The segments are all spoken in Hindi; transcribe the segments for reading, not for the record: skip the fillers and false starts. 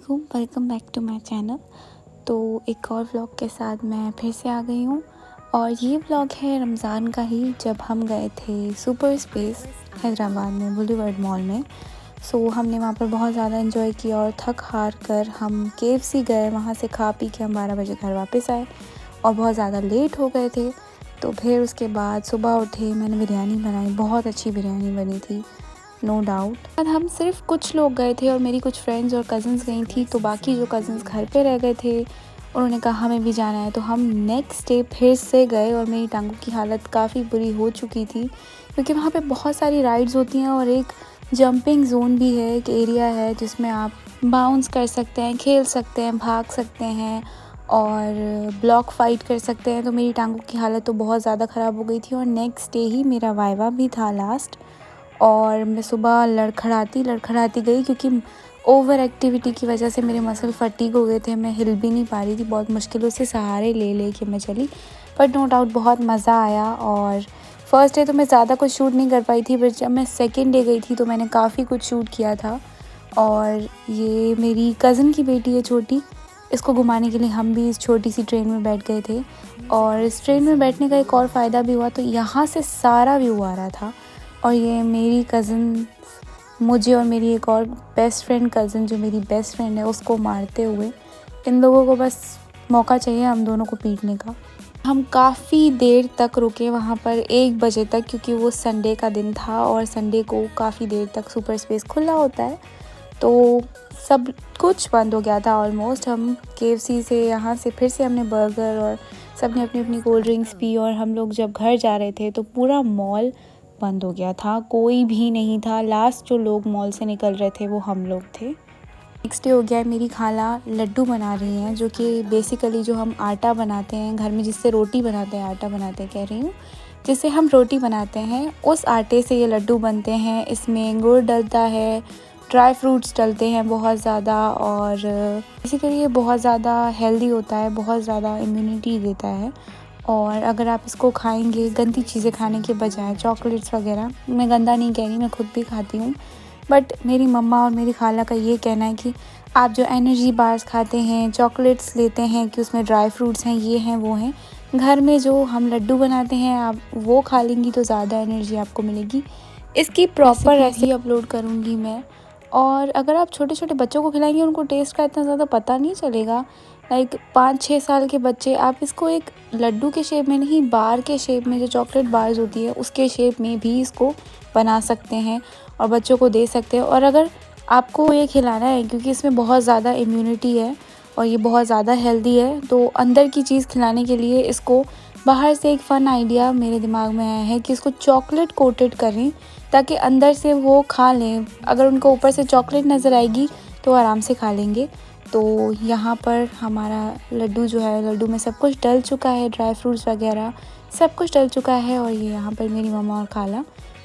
वालेकुम, welcome back to my channel. तो एक और व्लॉग के साथ मैं फिर से आ गई हूँ और ये व्लॉग है रमज़ान का ही, जब हम गए थे सुपर स्पेस हैदराबाद में बुलीवर्ड मॉल में। हमने वहाँ पर बहुत ज़्यादा एंजॉय किया और थक हार कर हम KFC गए। वहाँ से खा पी के हम 12 बजे घर वापस आए और बहुत ज़्यादा लेट हो गए थे। तो फिर उसके बाद सुबह उठे, मैंने बिरयानी बनाई, बहुत अच्छी बिरयानी बनी थी, नो डाउट। हम सिर्फ कुछ लोग गए थे और मेरी कुछ फ्रेंड्स और कज़न्स गई थी, तो बाकी जो कज़न्स घर पे रह गए थे उन्होंने कहा हमें भी जाना है। तो हम नेक्स्ट डे फिर से गए और मेरी टांगों की हालत काफ़ी बुरी हो चुकी थी, क्योंकि वहाँ पे बहुत सारी राइड्स होती हैं और एक जंपिंग जोन भी है, एक एरिया है जिसमें आप बाउंस कर सकते हैं, खेल सकते हैं, भाग सकते हैं और ब्लॉक फाइट कर सकते हैं। तो मेरी टांगों की हालत तो बहुत ज़्यादा ख़राब हो गई थी और नेक्स्ट डे ही मेरा वाइवा भी था लास्ट, और मैं सुबह लड़खड़ाती गई, क्योंकि ओवर एक्टिविटी की वजह से मेरे मसल फटीग हो गए थे। मैं हिल भी नहीं पा रही थी, बहुत मुश्किलों से सहारे ले के मैं चली, बट नो डाउट बहुत मज़ा आया। और फर्स्ट डे तो मैं ज़्यादा कुछ शूट नहीं कर पाई थी, बट जब मैं सेकेंड डे गई थी तो मैंने काफ़ी कुछ शूट किया था। और ये मेरी कज़न की बेटी है छोटी, इसको घुमाने के लिए हम भी इस छोटी सी ट्रेन में बैठ गए थे। और इस ट्रेन में बैठने का एक और फ़ायदा भी हुआ, तो यहाँ से सारा व्यू आ रहा था। और ये मेरी कज़न मुझे और मेरी एक और बेस्ट फ्रेंड कज़न, जो मेरी बेस्ट फ्रेंड है, उसको मारते हुए, इन लोगों को बस मौका चाहिए हम दोनों को पीटने का। हम काफ़ी देर तक रुके वहाँ पर, 1 बजे तक, क्योंकि वो संडे का दिन था और संडे को काफ़ी देर तक सुपर स्पेस खुला होता है। तो सब कुछ बंद हो गया था ऑलमोस्ट। हम KFC से यहाँ से फिर से हमने बर्गर और सब ने अपनी अपनी कोल्ड ड्रिंक्स पी, और हम लोग जब घर जा रहे थे तो पूरा मॉल बंद हो गया था, कोई भी नहीं था। लास्ट जो लोग मॉल से निकल रहे थे वो हम लोग थे। नेक्स्ट डे हो गया, मेरी खाला लड्डू बना रही हैं, जो कि बेसिकली जो हम आटा बनाते हैं घर में, जिससे रोटी बनाते हैं, आटा बनाते हैं कह रही हूँ, जिससे हम रोटी बनाते हैं, उस आटे से ये लड्डू बनते हैं। इसमें गुड़ डलता है, ड्राई फ्रूट्स डलते हैं बहुत ज़्यादा, और बेसिकली ये बहुत ज़्यादा हेल्दी होता है, बहुत ज़्यादा इम्यूनिटी देता है। और अगर आप इसको खाएंगे गंदी चीज़ें खाने के बजाय, चॉकलेट्स वगैरह, मैं गंदा नहीं कह रही, मैं खुद भी खाती हूँ, बट मेरी मम्मा और मेरी खाला का ये कहना है कि आप जो एनर्जी बार्स खाते हैं, चॉकलेट्स लेते हैं कि उसमें ड्राई फ्रूट्स हैं, ये हैं वो हैं, घर में जो हम लड्डू बनाते हैं आप वो खा लेंगी तो ज़्यादा एनर्जी आपको मिलेगी। इसकी प्रॉपर रेसिपी अपलोड करूँगी मैं। और अगर आप छोटे छोटे बच्चों को खिलाएंगे, उनको टेस्ट का इतना ज़्यादा पता नहीं चलेगा। लाइक 5-6 साल के बच्चे, आप इसको एक लड्डू के शेप में नहीं, बार के शेप में, जो चॉकलेट बार्स होती है उसके शेप में भी इसको बना सकते हैं और बच्चों को दे सकते हैं। और अगर आपको ये खिलाना है, क्योंकि इसमें बहुत ज़्यादा इम्यूनिटी है और ये बहुत ज़्यादा हेल्दी है, तो अंदर की चीज़ खिलाने के लिए इसको बाहर से एक फ़न आइडिया मेरे दिमाग में आया है कि इसको चॉकलेट कोटेड करें, ताकि अंदर से वो खा लें। अगर उनको ऊपर से चॉकलेट नज़र आएगी तो आराम से खा लेंगे। तो यहाँ पर हमारा लड्डू जो है, लड्डू में सब कुछ डल चुका है, ड्राई फ्रूट्स वगैरह सब कुछ डल चुका है, और ये यहाँ पर मेरी मम्मा और खाला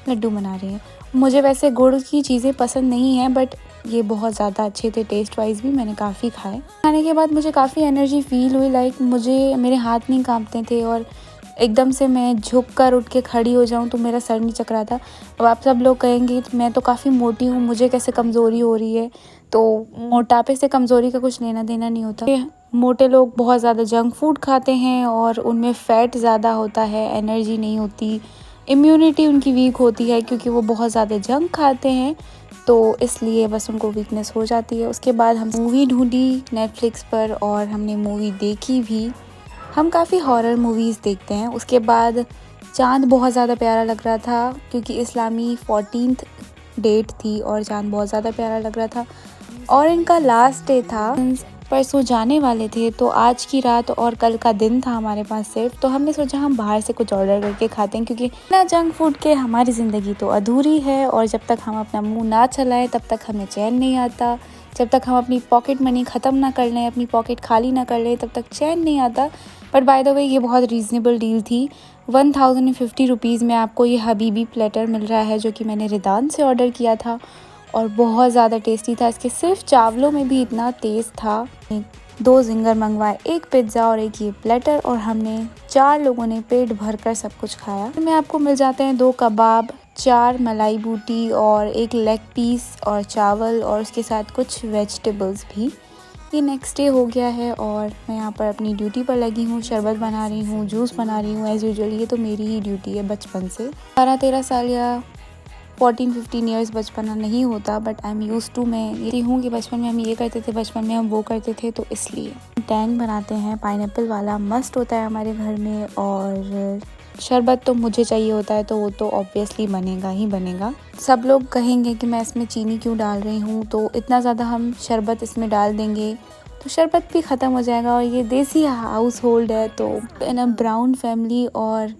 लड्डू बना रही हैं। मुझे वैसे गुड़ की चीज़ें पसंद नहीं है, बट ये बहुत ज़्यादा अच्छे थे, टेस्ट वाइज भी मैंने काफ़ी खाए। खाने के बाद मुझे काफ़ी एनर्जी फील हुई, लाइक मेरे हाथ नहीं काँपते थे और एकदम से मैं झुक कर उठ के खड़ी हो जाऊं तो मेरा सर नहीं चकरा था। अब आप सब लोग कहेंगे तो मैं तो काफ़ी मोटी हूँ, मुझे कैसे कमज़ोरी हो रही है। तो मोटापे से कमज़ोरी का कुछ लेना देना नहीं होता। मोटे लोग बहुत ज़्यादा जंक फूड खाते हैं और उनमें फ़ैट ज़्यादा होता है, एनर्जी नहीं होती, इम्यूनिटी उनकी वीक होती है, क्योंकि वो बहुत ज़्यादा जंक खाते हैं, तो इसलिए बस उनको वीकनेस हो जाती है। उसके बाद हम मूवी ढूंढी नेटफ्लिक्स पर और हमने मूवी देखी भी। हम काफ़ी हॉरर मूवीज़ देखते हैं। उसके बाद चाँद बहुत ज़्यादा प्यारा लग रहा था, क्योंकि इस्लामी 14th डेट थी और चाँद बहुत ज़्यादा प्यारा लग रहा था, और इनका लास्ट डे था, परसों जाने वाले थे, तो आज की रात और कल का दिन था हमारे पास सिर्फ। तो हमने सोचा हम बाहर से कुछ ऑर्डर करके खाते हैं, क्योंकि ना जंक फूड के हमारी ज़िंदगी तो अधूरी है, और जब तक हम अपना मुंह ना चलाएं तब तक हमें चैन नहीं आता। जब तक हम अपनी पॉकेट मनी ख़त्म ना कर लें, अपनी पॉकेट खाली ना कर लें, तब तक चैन नहीं आता। बट बाय द वे ये बहुत रीज़नेबल डील थी। 1050 रुपीज़ में आपको ये हबीबी प्लेटर मिल रहा है, जो कि मैंने रिदान से ऑर्डर किया था और बहुत ज़्यादा टेस्टी था। इसके सिर्फ चावलों में भी इतना टेस्ट था। 2 ज़िंगर मंगवाए, 1 पिज़्ज़ा और 1 ये प्लेटर, और हमने 4 लोगों ने पेट भर कर सब कुछ खाया। में आपको मिल जाते हैं 2 कबाब, 4 मलाई बूटी और 1 लेग पीस और चावल, और उसके साथ कुछ वेजिटेबल्स भी। ये नेक्स्ट डे हो गया है और मैं यहाँ पर अपनी ड्यूटी पर लगी हूँ। शरबत बना रही हूँ, जूस बना रही हूँ एज़ यूजुअल। ये तो मेरी ही ड्यूटी है बचपन से। 12-13 साल या 14-15 ईयर्स बचपना नहीं होता, but I am use to. मैं ये हूँ कि बचपन में हम ये करते थे, बचपन में हम वो करते थे, तो इसलिए टैंग बनाते हैं पाइनएप्पल वाला, मस्त होता है हमारे घर में। और शरबत तो मुझे चाहिए होता है, तो वो तो ऑब्वियसली बनेगा ही बनेगा। सब लोग कहेंगे कि मैं इसमें चीनी क्यों डाल रही हूँ, तो इतना ज़्यादा हम शरबत इसमें डाल देंगे तो शरबत भी ख़त्म हो जाएगा। और ये देसी हाउस होल्ड है, तो इन अ ब्राउन फैमिली, और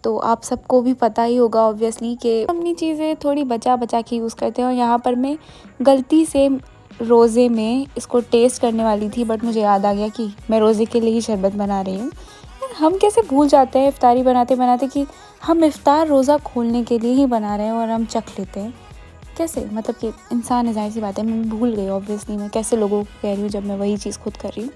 तो आप सबको भी पता ही होगा ऑब्वियसली कि अपनी चीज़ें थोड़ी बचा बचा के यूज़ करते हैं। और यहाँ पर मैं गलती से रोज़े में इसको टेस्ट करने वाली थी, बट मुझे याद आ गया कि मैं रोज़े के लिए ही शरबत बना रही हूँ। हम कैसे भूल जाते हैं इफ्तारी बनाते बनाते कि हम इफ्तार रोज़ा खोलने के लिए ही बना रहे हैं, और हम चख लेते हैं कैसे। मतलब कि इंसान है, जाहिर सी बात है, मैं भूल गई ऑब्वियसली। मैं कैसे लोगों को कह रही हूँ जब मैं वही चीज़ खुद कर रही हूँ।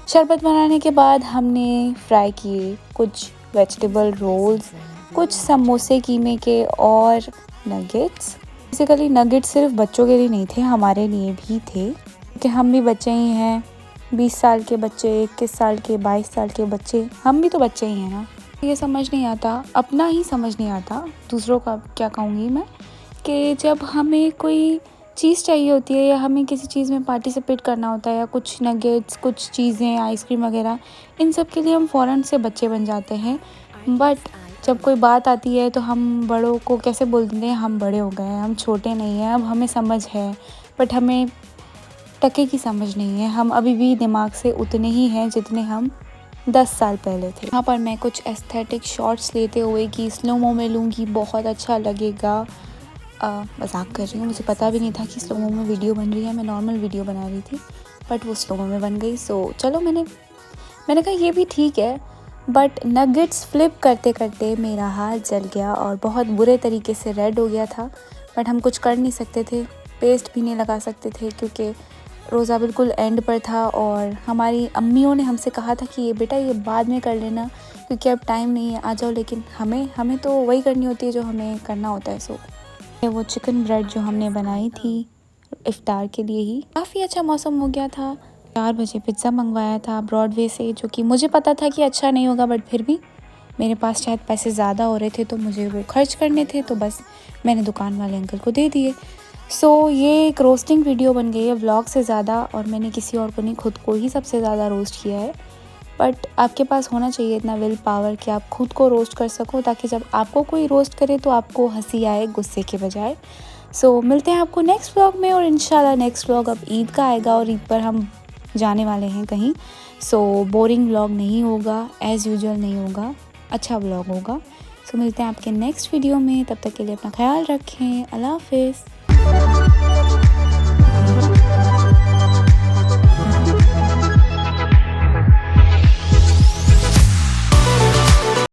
शरबत बनाने के बाद हमने फ्राई किए कुछ वेजिटेबल रोल्स, कुछ समोसे कीमे के, और नगेट्स। बेसिकली नगेट्स सिर्फ बच्चों के लिए नहीं थे, हमारे लिए भी थे, क्योंकि हम भी बच्चे ही हैं। 20 साल के बच्चे, 21 साल के, 22 साल के बच्चे, हम भी तो बच्चे ही हैं ना। ये समझ नहीं आता, अपना ही समझ नहीं आता, दूसरों का क्या कहूँगी मैं, कि जब हमें कोई चीज़ चाहिए होती है या हमें किसी चीज़ में पार्टिसिपेट करना होता है, या कुछ नगेट्स, कुछ चीज़ें, आइसक्रीम वगैरह, इन सब के लिए हम फ़ौरन से बच्चे बन जाते हैं। बट जब कोई बात आती है तो हम बड़ों को कैसे बोल देते हैं, हम बड़े हो गए हैं, हम छोटे नहीं हैं, अब हमें समझ है। बट हमें टके की समझ नहीं है, हम अभी भी दिमाग से उतने ही हैं जितने हम 10 साल पहले थे। यहाँ पर मैं कुछ एस्थेटिक शॉट्स लेते हुए कि स्लोमो में लूँगी, बहुत अच्छा लगेगा। मजाक कर रही हूँ, मुझे पता भी नहीं था कि स्लोमो में वीडियो बन रही है। मैं नॉर्मल वीडियो बना रही थी, बट वो स्लोमो में बन गई। सो चलो, मैंने कहा ये भी ठीक है। बट नगेट्स फ्लिप करते करते मेरा हाथ जल गया और बहुत बुरे तरीके से रेड हो गया था। बट हम कुछ कर नहीं सकते थे, पेस्ट भी नहीं लगा सकते थे, क्योंकि रोज़ा बिल्कुल एंड पर था। और हमारी अम्मियों ने हमसे कहा था कि ये बेटा ये बाद में कर लेना, क्योंकि अब टाइम नहीं है, आ जाओ। लेकिन हमें तो वही करनी होती है जो हमें करना होता है। सो वो चिकन ब्रेड जो हमने बनाई थी इफ्तार के लिए ही, काफ़ी अच्छा मौसम हो गया था। 4 बजे पिज़्ज़ा मंगवाया था ब्रॉडवे से, जो कि मुझे पता था कि अच्छा नहीं होगा, बट फिर भी मेरे पास शायद पैसे ज़्यादा हो रहे थे, तो मुझे वो खर्च करने थे, तो बस मैंने दुकान वाले अंकल को दे दिए। सो ये एक रोस्टिंग वीडियो बन गई है व्लॉग से ज़्यादा, और मैंने किसी और को नहीं, खुद को ही सबसे ज़्यादा रोस्ट किया है। बट आपके पास होना चाहिए इतना विल पावर कि आप खुद को रोस्ट कर सको, ताकि जब आपको कोई रोस्ट करे तो आपको हंसी आए गुस्से के बजाय। सो मिलते हैं आपको नेक्स्ट व्लॉग में, और इंशाल्लाह नेक्स्ट व्लॉग अब ईद का आएगा, और ईद पर हम जाने वाले हैं कहीं। सो बोरिंग व्लॉग नहीं होगा, एज़ यूजुअल नहीं होगा, अच्छा व्लॉग होगा। सो मिलते हैं आपके नेक्स्ट वीडियो में, तब तक के लिए अपना ख्याल रखें। अल्लाह हाफिज़।